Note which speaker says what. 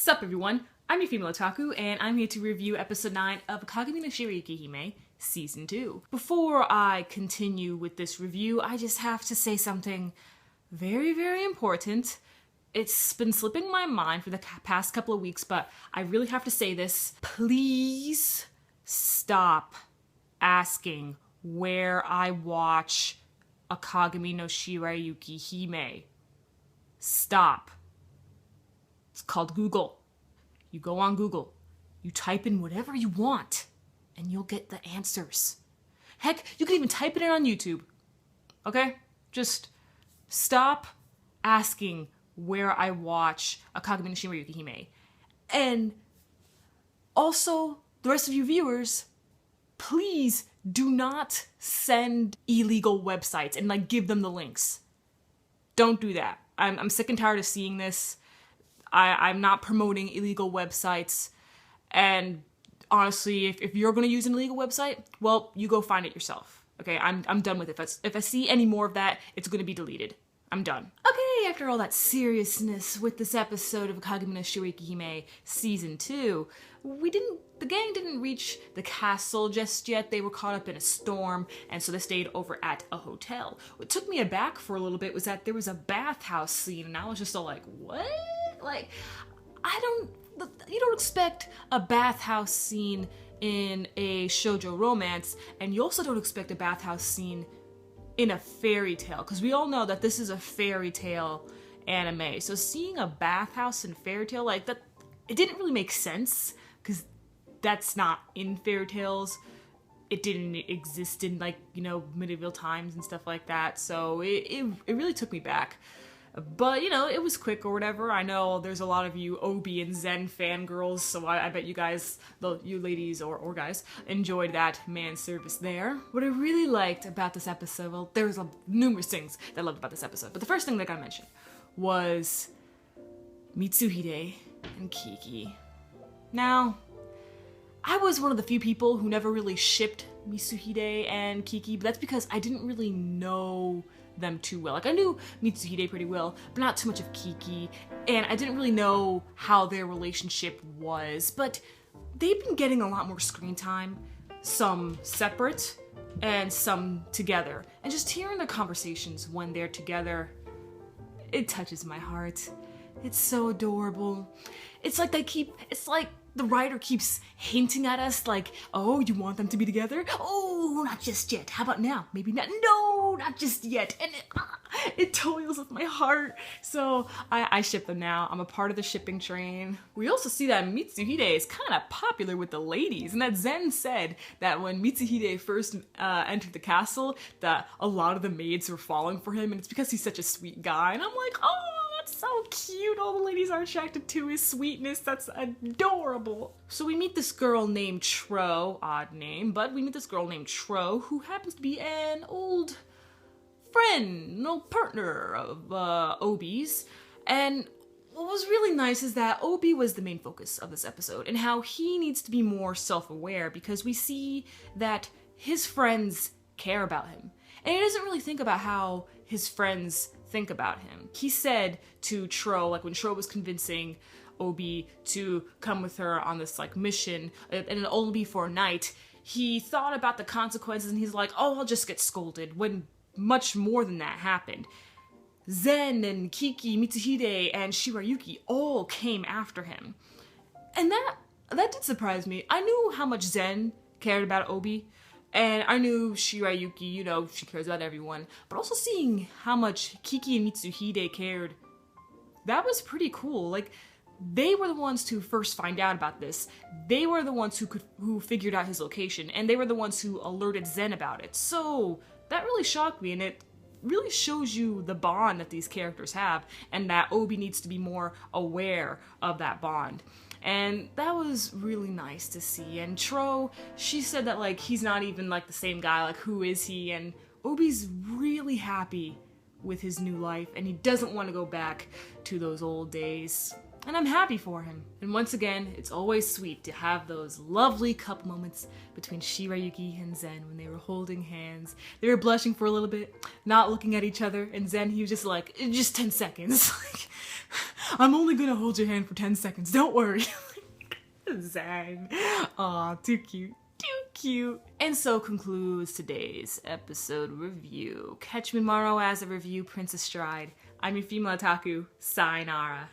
Speaker 1: Sup everyone, I'm your female otaku, and I'm here to review episode 9 of Akagami no Shirayuki-hime, season 2. Before I continue with this review, I just have to say something very, very important. It's been slipping my mind for the past couple of weeks, but I really have to say this. Please stop asking where I watch Akagami no Shirayuki-hime. Stop. It's called Google. You go on Google, you type in whatever you want, and you'll get the answers. Heck, you can even type it in on YouTube. Okay? Just stop asking where I watch Akagami no Shirayuki-hime. And also, the rest of you viewers, please do not send illegal websites and give them the links. Don't do that. I'm sick and tired of seeing this. I'm not promoting illegal websites, and honestly, if you're going to use an illegal website, well, you go find it yourself. Okay, I'm done with it. If I see any more of that, it's going to be deleted. I'm done. Okay, after all that seriousness with this episode of Akagami no Shirayuki-hime Season 2, the gang didn't reach the castle just yet. They were caught up in a storm, and so they stayed over at a hotel. What took me aback for a little bit was that there was a bathhouse scene, and I was just all like, what? You don't expect a bathhouse scene in a shoujo romance, and you also don't expect a bathhouse scene in a fairy tale, because we all know that this is a fairy tale anime. So seeing a bathhouse in fairy tale like that, it didn't really make sense, because that's not in fairy tales. It didn't exist in medieval times and stuff like that. So it really took me back. But, it was quick or whatever. I know there's a lot of you Obi and Zen fangirls, so I bet you guys, you ladies or guys, enjoyed that man service there. What I really liked about this episode, well, there's numerous things that I loved about this episode, but the first thing that I gotta mention was Mitsuhide and Kiki. Now, I was one of the few people who never really shipped Mitsuhide and Kiki, but that's because I didn't really know them too well. I knew Mitsuhide pretty well, but not too much of Kiki, and I didn't really know how their relationship was, but they've been getting a lot more screen time, some separate and some together, and just hearing their conversations when they're together, it touches my heart. It's so adorable. It's like the writer keeps hinting at us oh, you want them to be together? Oh, not just yet. How about now? Maybe not. No, not just yet. And it toils with my heart. So I ship them now. I'm a part of the shipping train. We also see that Mitsuhide is kind of popular with the ladies, and that Zen said that when Mitsuhide first entered the castle, that a lot of the maids were falling for him, and it's because he's such a sweet guy. And I'm like, oh, so cute. All the ladies are attracted to his sweetness. That's adorable. So we meet this girl named Tro, odd name, but we meet this girl named Tro who happens to be an old friend, an old partner of Obi's. And what was really nice is that Obi was the main focus of this episode and how he needs to be more self-aware, because we see that his friends care about him. And he doesn't really think about how his friends think about him. He said to Tro, when Tro was convincing Obi to come with her on this mission, and it'll only be for a night, he thought about the consequences and he's like, oh, I'll just get scolded, when much more than that happened. Zen and Kiki, Mitsuhide, and Shirayuki all came after him. And that did surprise me. I knew how much Zen cared about Obi, and I knew Shirayuki, she cares about everyone, but also seeing how much Kiki and Mitsuhide cared, that was pretty cool. They were the ones to first find out about this. They were the ones who figured out his location, and they were the ones who alerted Zen about it. So that really shocked me, and it really shows you the bond that these characters have, and that Obi needs to be more aware of that bond. And that was really nice to see. And Tro, she said that he's not even the same guy, who is he? And Obi's really happy with his new life, and he doesn't want to go back to those old days. And I'm happy for him. And once again, it's always sweet to have those lovely couple moments between Shirayuki and Zen when they were holding hands. They were blushing for a little bit, not looking at each other, and Zen, he was just just 10 seconds. I'm only gonna hold your hand for 10 seconds, don't worry. Zang. Aw, too cute. Too cute. And so concludes today's episode review. Catch me tomorrow as I review Princess Stride. I'm your female otaku. Sayonara.